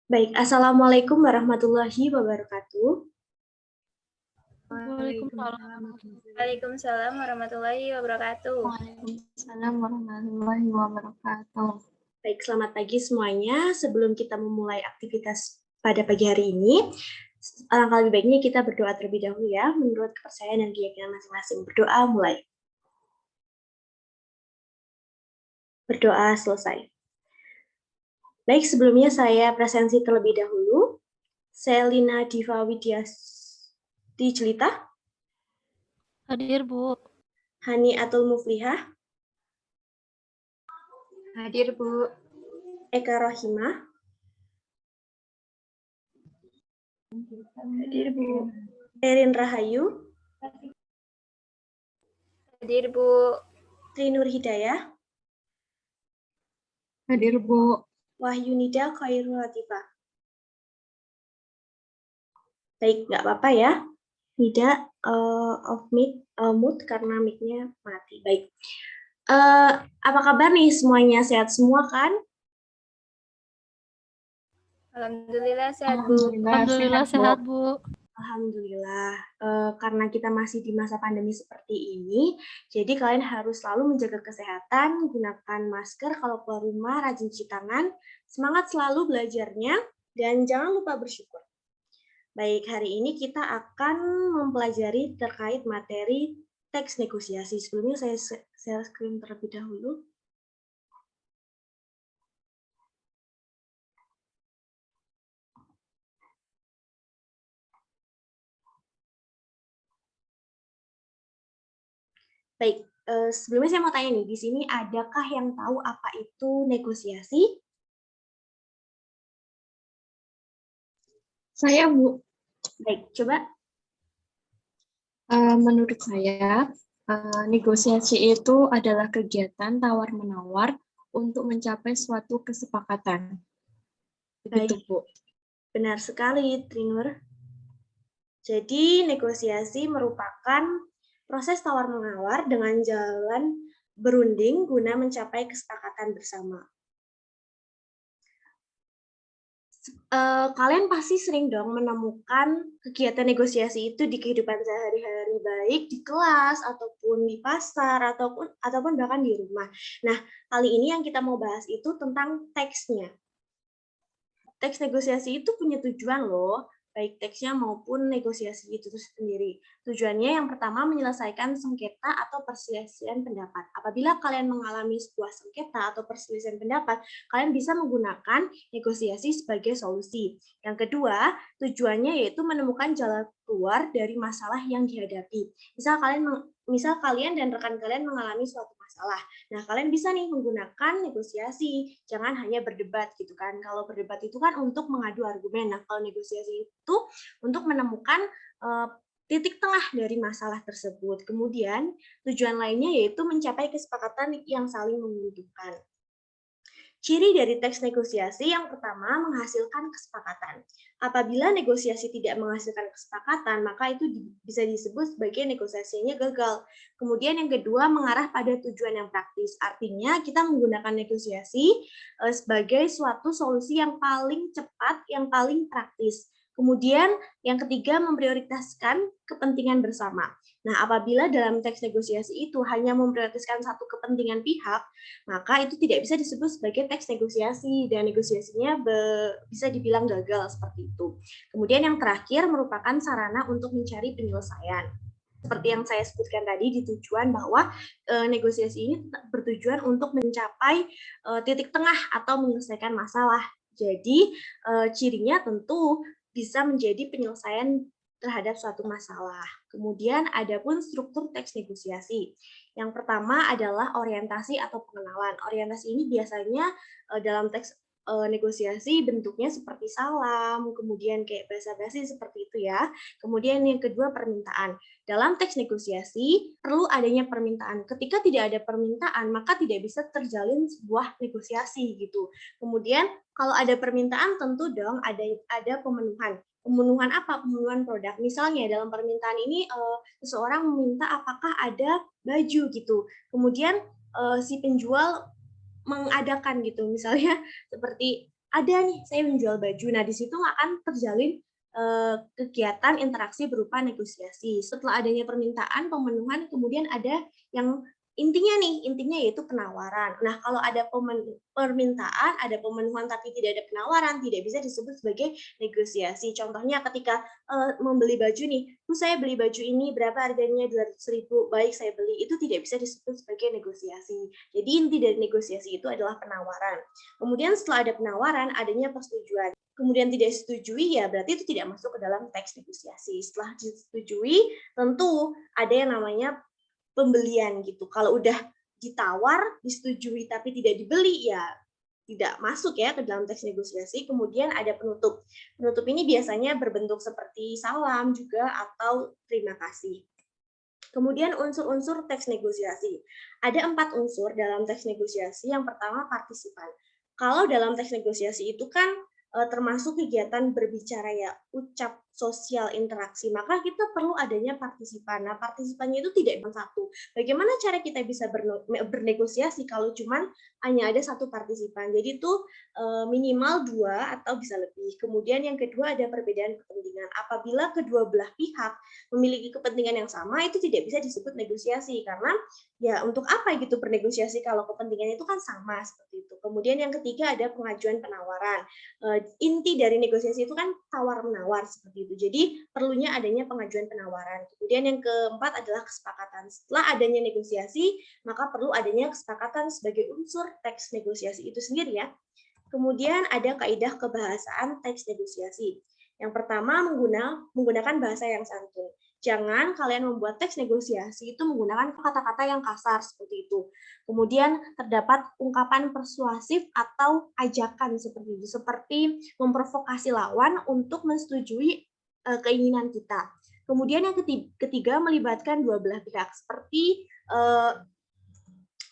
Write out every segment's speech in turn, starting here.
Baik, Assalamualaikum warahmatullahi wabarakatuh. Waalaikumsalam. Waalaikumsalam warahmatullahi wabarakatuh. Waalaikumsalam warahmatullahi wabarakatuh. Baik, selamat pagi semuanya. Sebelum kita memulai aktivitas pada pagi hari ini, alangkah lebih baiknya kita berdoa terlebih dahulu ya, menurut kepercayaan dan keyakinan masing-masing. Berdoa mulai. Berdoa selesai. Baik, sebelumnya saya presensi terlebih dahulu. Saya Lina Diva Widyasti Jelita. Hadir, Bu. Hani Atul Muflihah. Hadir, Bu. Eka Rohimah. Hadir, Bu. Erin Rahayu. Hadir, Bu. Trinur Hidayah. Hadir, Bu. Wahyunida Khairul Latifah. Baik, nggak apa-apa ya. Tidak off mic, mute karena mic-nya mati. Baik. Apa kabar nih semuanya? Sehat semua kan? Alhamdulillah sehat, Bu. Alhamdulillah sehat, Bu. Alhamdulillah. Karena kita masih di masa pandemi seperti ini, jadi kalian harus selalu menjaga kesehatan, gunakan masker kalau keluar rumah, rajin cuci tangan, semangat selalu belajarnya, dan jangan lupa bersyukur. Baik, hari ini kita akan mempelajari terkait materi teks negosiasi. Sebelumnya saya share screen terlebih dahulu. Baik, sebelumnya saya mau tanya nih, di sini adakah yang tahu apa itu negosiasi? Saya, Bu. Baik, coba. Menurut saya, negosiasi itu adalah kegiatan tawar-menawar untuk mencapai suatu kesepakatan. Begitu, Baik, Bu. benar sekali, Trinur. Jadi, negosiasi merupakan proses tawar-menawar dengan jalan berunding guna mencapai kesepakatan bersama. Kalian pasti sering dong menemukan kegiatan negosiasi itu di kehidupan sehari-hari, baik di kelas ataupun di pasar ataupun bahkan di rumah. Nah, kali ini yang kita mau bahas itu tentang teksnya. Teks negosiasi itu punya tujuan loh, baik teksnya maupun negosiasi itu sendiri. Tujuannya yang pertama menyelesaikan sengketa atau perselisihan pendapat. Apabila kalian mengalami sebuah sengketa atau perselisihan pendapat, kalian bisa menggunakan negosiasi sebagai solusi. Yang kedua, tujuannya yaitu menemukan jalan keluar dari masalah yang dihadapi. Misal kalian dan rekan kalian mengalami suatu masalah. Nah, kalian bisa nih menggunakan negosiasi, jangan hanya berdebat gitu kan. Kalau berdebat itu kan untuk mengadu argumen. Nah, kalau negosiasi itu untuk menemukan titik tengah dari masalah tersebut. Kemudian, tujuan lainnya yaitu mencapai kesepakatan yang saling menguntungkan. Ciri dari teks negosiasi yang pertama menghasilkan kesepakatan. Apabila negosiasi tidak menghasilkan kesepakatan, maka itu bisa disebut sebagai negosiasinya gagal. Kemudian yang kedua mengarah pada tujuan yang praktis. Artinya kita menggunakan negosiasi sebagai suatu solusi yang paling cepat, yang paling praktis. Kemudian yang ketiga memprioritaskan kepentingan bersama. Nah, apabila dalam teks negosiasi itu hanya memprioritaskan satu kepentingan pihak, maka itu tidak bisa disebut sebagai teks negosiasi dan negosiasinya bisa dibilang gagal seperti itu. Kemudian yang terakhir merupakan sarana untuk mencari penyelesaian. Seperti yang saya sebutkan tadi di tujuan bahwa negosiasi ini bertujuan untuk mencapai titik tengah atau menyelesaikan masalah. Jadi cirinya tentu bisa menjadi penyelesaian terhadap suatu masalah. Kemudian ada pun struktur teks negosiasi. Yang pertama adalah orientasi atau pengenalan. Orientasi ini biasanya dalam teks negosiasi bentuknya seperti salam, kemudian kayak basa-basi seperti itu ya. Kemudian yang kedua permintaan. Dalam teks negosiasi perlu adanya permintaan. Ketika tidak ada permintaan, maka tidak bisa terjalin sebuah negosiasi gitu. Kemudian kalau ada permintaan tentu dong ada pemenuhan. Pemenuhan apa? Pemenuhan produk. Misalnya dalam permintaan ini seseorang meminta apakah ada baju gitu. Kemudian si penjual mengadakan gitu. Misalnya seperti ada nih saya menjual baju. Nah, di situ akan terjalin kegiatan interaksi berupa negosiasi. Setelah adanya permintaan, pemenuhan, kemudian ada yang intinya yaitu penawaran. Nah, kalau ada permintaan, ada pemenuhan tapi tidak ada penawaran, tidak bisa disebut sebagai negosiasi. Contohnya ketika membeli baju nih, saya beli baju ini berapa harganya, 200.000, baik saya beli, itu tidak bisa disebut sebagai negosiasi. Jadi inti dari negosiasi itu adalah penawaran. Kemudian setelah ada penawaran, adanya persetujuan. Kemudian tidak disetujui, ya berarti itu tidak masuk ke dalam teks negosiasi. Setelah disetujui, tentu ada yang namanya pembelian gitu. Kalau udah ditawar, disetujui tapi tidak dibeli, ya tidak masuk ya ke dalam teks negosiasi. Kemudian ada penutup. Penutup ini biasanya berbentuk seperti salam juga atau terima kasih. Kemudian unsur-unsur teks negosiasi. Ada 4 unsur dalam teks negosiasi. Yang pertama partisipan. Kalau dalam teks negosiasi itu kan termasuk kegiatan berbicara ya, ucap, sosial, interaksi, maka kita perlu adanya partisipan. Nah, partisipannya itu tidak cuma satu. Bagaimana cara kita bisa bernegosiasi kalau cuman hanya ada satu partisipan? Jadi itu minimal 2 atau bisa lebih. Kemudian yang kedua ada perbedaan kepentingan. Apabila kedua belah pihak memiliki kepentingan yang sama, itu tidak bisa disebut negosiasi karena ya untuk apa gitu bernegosiasi kalau kepentingannya itu kan sama seperti itu. Kemudian yang ketiga ada pengajuan penawaran. Inti dari negosiasi itu kan tawar-menawar seperti itu. Jadi perlunya adanya pengajuan penawaran. Kemudian yang keempat adalah kesepakatan. Setelah adanya negosiasi, maka perlu adanya kesepakatan sebagai unsur teks negosiasi itu sendiri ya. Kemudian ada kaidah kebahasaan teks negosiasi. Yang pertama menggunakan bahasa yang santun. Jangan kalian membuat teks negosiasi itu menggunakan kata-kata yang kasar seperti itu. Kemudian terdapat ungkapan persuasif atau ajakan seperti itu, seperti memprovokasi lawan untuk menyetujui keinginan kita. Kemudian yang ketiga melibatkan dua belah pihak, seperti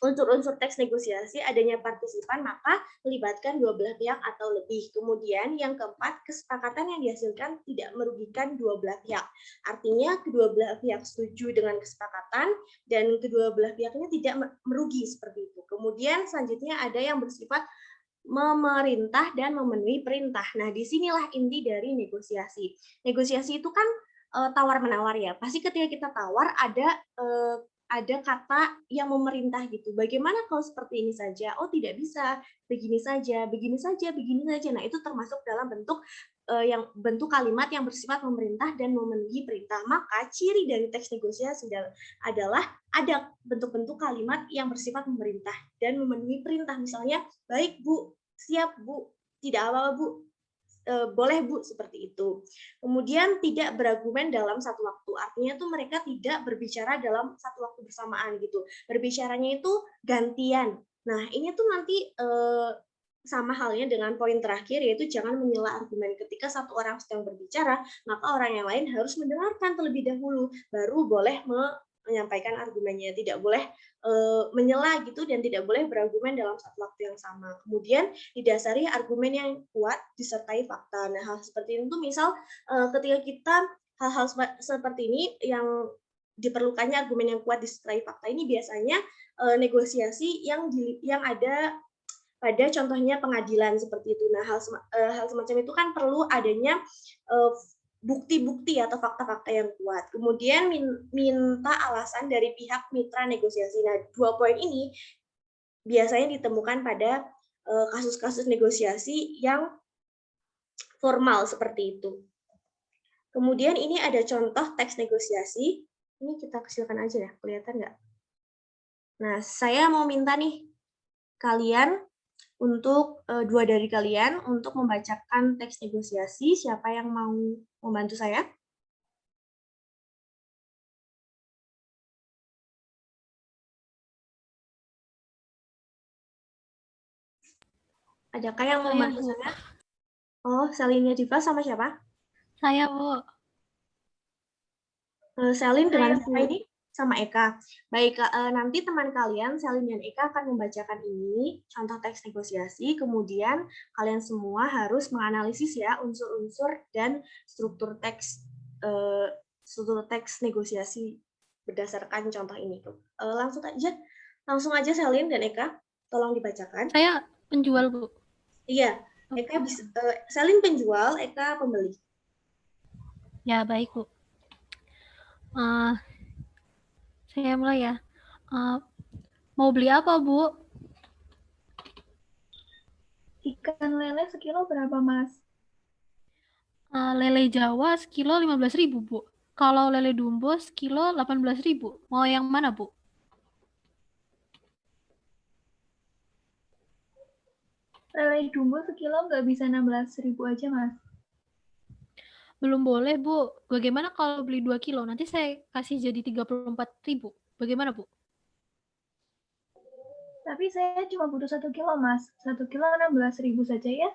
unsur-unsur teks negosiasi adanya partisipan, maka melibatkan dua belah pihak atau lebih. Kemudian yang keempat, kesepakatan yang dihasilkan tidak merugikan dua belah pihak. Artinya kedua belah pihak setuju dengan kesepakatan dan kedua belah pihaknya tidak merugi seperti itu. Kemudian selanjutnya ada yang bersifat memerintah dan memenuhi perintah. Nah, disinilah inti dari negosiasi. Negosiasi itu kan tawar-menawar ya. Pasti ketika kita tawar ada kata yang memerintah gitu. Bagaimana kalau seperti ini saja? Oh, tidak bisa. Begini saja, begini saja, begini saja. Nah, itu termasuk dalam bentuk kalimat yang bersifat memerintah dan memenuhi perintah. Maka ciri dari teks negosiasi adalah ada bentuk-bentuk kalimat yang bersifat memerintah dan memenuhi perintah. Misalnya, baik Bu, siap Bu, tidak apa-apa Bu, boleh Bu, seperti itu. Kemudian tidak berargumen dalam satu waktu, artinya tuh mereka tidak berbicara dalam satu waktu bersamaan gitu, berbicaranya itu gantian. Nah, ini tuh nanti sama halnya dengan poin terakhir, yaitu jangan menyela argumen. Ketika satu orang sedang berbicara, maka orang yang lain harus mendengarkan terlebih dahulu, baru boleh menyampaikan argumennya. Tidak boleh menyela gitu dan tidak boleh berargumen dalam satu waktu yang sama. Kemudian didasari argumen yang kuat disertai fakta. Nah, hal seperti itu misal ketika kita hal-hal seperti ini yang diperlukannya argumen yang kuat disertai fakta ini biasanya negosiasi yang ada pada contohnya pengadilan seperti itu. Nah, hal semacam itu kan perlu adanya bukti-bukti atau fakta-fakta yang kuat. Kemudian minta alasan dari pihak mitra negosiasi. Nah, 2 poin ini biasanya ditemukan pada kasus-kasus negosiasi yang formal seperti itu. Kemudian ini ada contoh teks negosiasi. Ini kita kecilkan aja ya, kelihatan nggak? Nah, saya mau minta nih kalian untuk 2 dari kalian untuk membacakan teks negosiasi. Siapa yang mau membantu saya? Adakah yang mau membantu saya? Oh, Salinnya Diva sama siapa? Saya, Bu. Selin dengan siapa ini? Sama Eka. Baik, nanti teman kalian, Selin dan Eka akan membacakan ini, contoh teks negosiasi, kemudian kalian semua harus menganalisis ya unsur-unsur dan struktur teks negosiasi berdasarkan contoh ini. Langsung aja Selin dan Eka, tolong dibacakan. Saya penjual, Bu. Iya, Eka bisa, Selin penjual, Eka pembeli. Ya, baik, Bu. Saya mulai ya. Mau beli apa, Bu? Ikan lele sekilo berapa, Mas? Lele Jawa sekilo 15.000, Bu. Kalau lele Dumbo sekilo 18.000. Mau yang mana, Bu? Lele Dumbo sekilo nggak bisa 16.000 aja, Mas? Belum boleh, Bu. Bagaimana kalau beli 2 kilo? Nanti saya kasih jadi 34.000. Bagaimana, Bu? Tapi saya cuma butuh 1 kilo, Mas. 1 kilo 16.000 saja ya?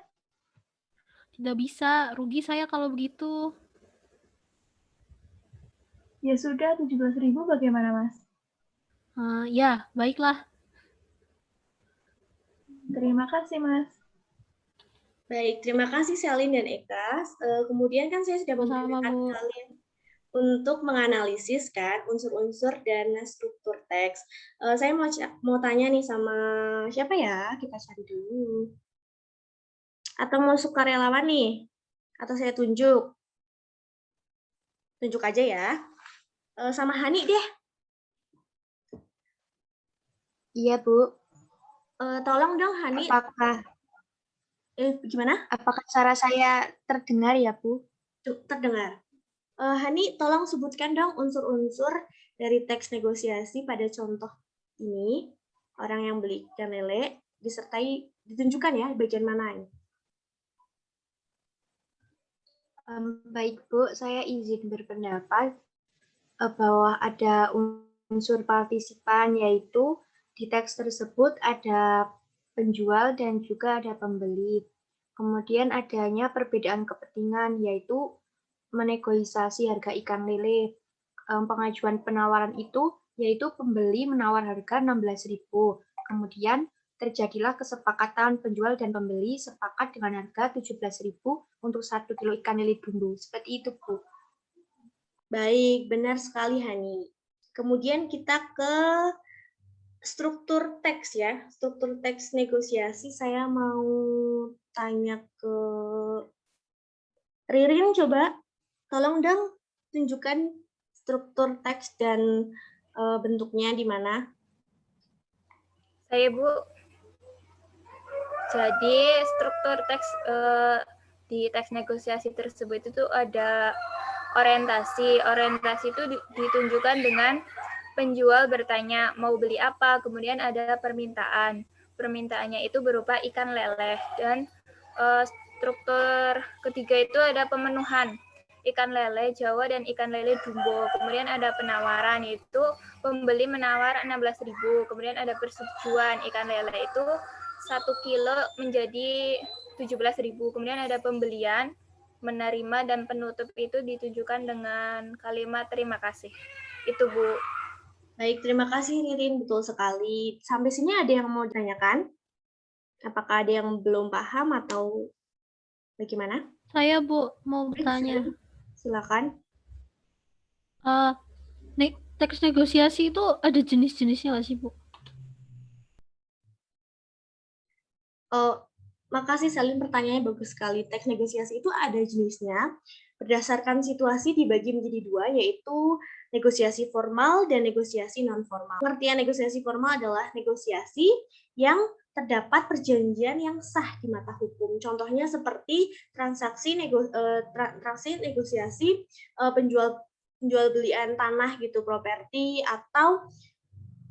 Tidak bisa. Rugi saya kalau begitu. Ya sudah, 17.000 bagaimana, Mas? Ya, baiklah. Terima kasih, Mas. Baik, terima kasih Selin dan Eka. Kemudian kan saya sudah Sama-sama, memperkenalkan Bu. kalian untuk menganalisis kan unsur-unsur dan struktur teks. Saya mau tanya nih sama siapa ya? Kita cari dulu. Atau mau sukarelawan nih? Atau saya tunjuk? Tunjuk aja ya. Sama Hani deh. Iya, Bu. Tolong dong Hani. Gimana? Apakah suara saya terdengar ya, Bu? Terdengar. Hani, tolong sebutkan dong unsur-unsur dari teks negosiasi pada contoh ini. Orang yang beli ikan lele, disertai, ditunjukkan ya bagian mana ini. Baik, Bu. Saya izin berpendapat bahwa ada unsur partisipan, yaitu di teks tersebut ada penjual dan juga ada pembeli. Kemudian adanya perbedaan kepentingan, yaitu menegosiasi harga ikan lele. Pengajuan penawaran itu yaitu pembeli menawar harga 16.000. Kemudian terjadilah kesepakatan penjual dan pembeli sepakat dengan harga 17.000 untuk 1 kilo ikan lele dumbo. Seperti itu, Bu. Baik, benar sekali Hani. Kemudian kita ke struktur teks ya. Struktur teks negosiasi saya mau tanya ke Ririn, coba tolong dong tunjukkan struktur teks dan bentuknya di mana. Saya, Bu. Jadi struktur teks di teks negosiasi tersebut itu ada orientasi. Orientasi itu ditunjukkan dengan penjual bertanya mau beli apa, kemudian ada permintaan. Permintaannya itu berupa ikan lele, dan struktur ketiga itu ada pemenuhan. Ikan lele Jawa dan ikan lele Dumbo. Kemudian ada penawaran, yaitu pembeli menawar 16.000. Kemudian ada persetujuan, ikan lele itu 1 kilo menjadi 17.000. Kemudian ada pembelian, menerima, dan penutup itu ditunjukkan dengan kalimat terima kasih. Itu, Bu. Baik, terima kasih Ririn, betul sekali. Sampai sini ada yang mau ditanyakan? Apakah ada yang belum paham atau bagaimana? Saya, Bu, mau bertanya. Silakan. Teks negosiasi itu ada jenis-jenisnya nggak sih, Bu? Makasih Selin, pertanyaannya bagus sekali. Teks negosiasi itu ada jenisnya. Berdasarkan situasi dibagi menjadi dua, yaitu negosiasi formal dan negosiasi non-formal. Pengertian negosiasi formal adalah negosiasi yang terdapat perjanjian yang sah di mata hukum. Contohnya seperti transaksi negosiasi penjual belian tanah gitu, properti, atau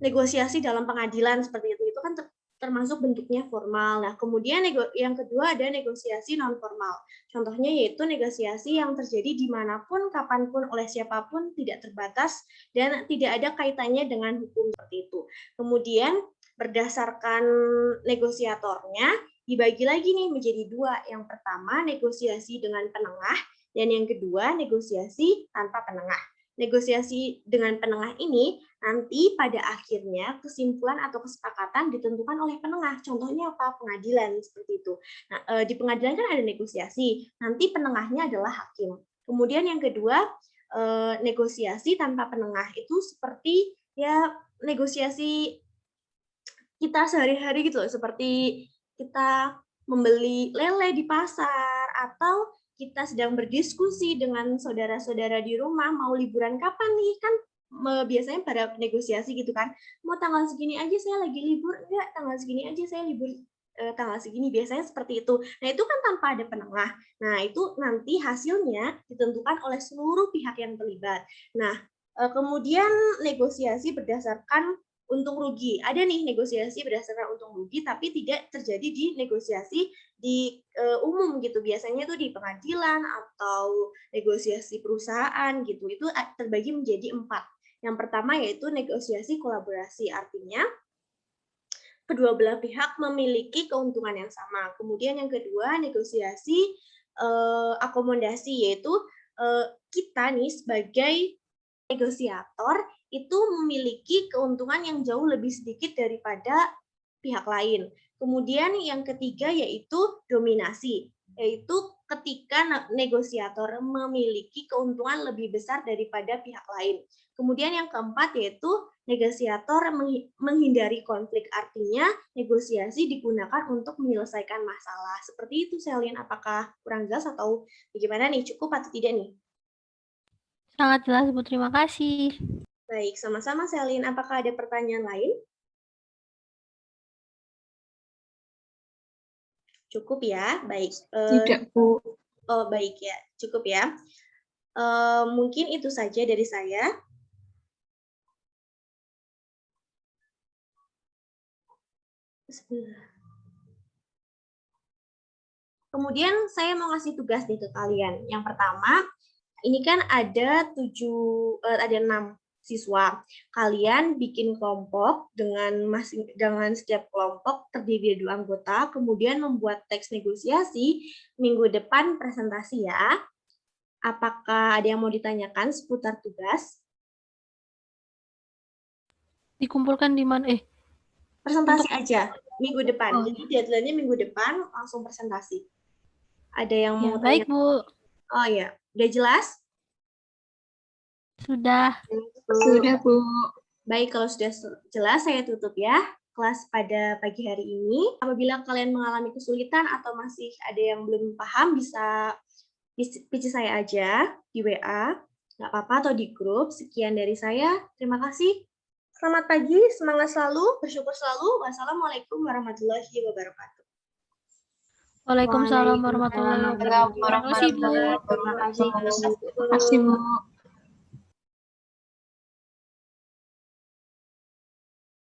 negosiasi dalam pengadilan seperti itu. Itu kan termasuk bentuknya formal. Nah, kemudian yang kedua ada negosiasi non formal. Contohnya yaitu negosiasi yang terjadi dimanapun, kapanpun, oleh siapapun, tidak terbatas dan tidak ada kaitannya dengan hukum seperti itu. Kemudian berdasarkan negosiatornya dibagi lagi nih menjadi dua. Yang pertama negosiasi dengan penengah dan yang kedua negosiasi tanpa penengah. Negosiasi dengan penengah ini nanti pada akhirnya kesimpulan atau kesepakatan ditentukan oleh penengah. Contohnya apa? Pengadilan seperti itu. Nah, di pengadilan kan ada negosiasi. Nanti penengahnya adalah hakim. Kemudian yang kedua, negosiasi tanpa penengah itu seperti ya negosiasi kita sehari-hari gitu loh. Seperti kita membeli lele di pasar, atau kita sedang berdiskusi dengan saudara-saudara di rumah mau liburan kapan nih, kan biasanya pada negosiasi gitu kan, mau tanggal segini aja saya lagi libur, enggak tanggal segini aja saya libur tanggal segini, biasanya seperti itu. Nah itu kan tanpa ada penengah. Nah itu nanti hasilnya ditentukan oleh seluruh pihak yang terlibat. Nah kemudian negosiasi berdasarkan untung rugi. Ada nih negosiasi berdasarkan untung rugi, tapi tidak terjadi di negosiasi di umum gitu. Biasanya itu di pengadilan atau negosiasi perusahaan gitu. Itu terbagi menjadi 4. Yang pertama yaitu negosiasi kolaborasi, artinya kedua belah pihak memiliki keuntungan yang sama. Kemudian yang kedua negosiasi akomodasi, yaitu kita nih sebagai negosiator itu memiliki keuntungan yang jauh lebih sedikit daripada pihak lain. Kemudian yang ketiga yaitu dominasi, yaitu ketika negosiator memiliki keuntungan lebih besar daripada pihak lain. Kemudian yang keempat yaitu negosiator menghindari konflik, artinya negosiasi digunakan untuk menyelesaikan masalah. Seperti itu, Selin. Apakah kurang jelas atau bagaimana nih? Cukup atau tidak nih? Sangat jelas, Bu. Terima kasih. Baik, sama-sama Selin. Apakah ada pertanyaan lain? Cukup ya, baik. Tidak, Bu. Oh, baik ya, cukup ya. Mungkin itu saja dari saya. Kemudian saya mau ngasih tugas nih ke kalian. Yang pertama, ini kan ada 6 siswa. Kalian bikin kelompok dengan setiap kelompok terdiri dari 2 anggota, kemudian membuat teks negosiasi. Minggu depan presentasi ya. Apakah ada yang mau ditanyakan seputar tugas? Dikumpulkan di mana? Presentasi aja minggu depan. Jadi deadline-nya minggu depan langsung presentasi. Ada yang mau baik, tanya? Bu. Oh ya, udah jelas? Sudah. Sudah, Bu. Baik, kalau sudah jelas saya tutup ya kelas pada pagi hari ini. Apabila kalian mengalami kesulitan atau masih ada yang belum paham, bisa PC saya aja di WA, nggak apa-apa, atau di grup. Sekian dari saya. Terima kasih. Selamat pagi, semangat selalu, bersyukur selalu. Wassalamualaikum warahmatullahi wabarakatuh. Waalaikumsalam warahmatullahi wabarakatuh. Terima kasih, Bu. Terima kasih. Terima kasih, Bu.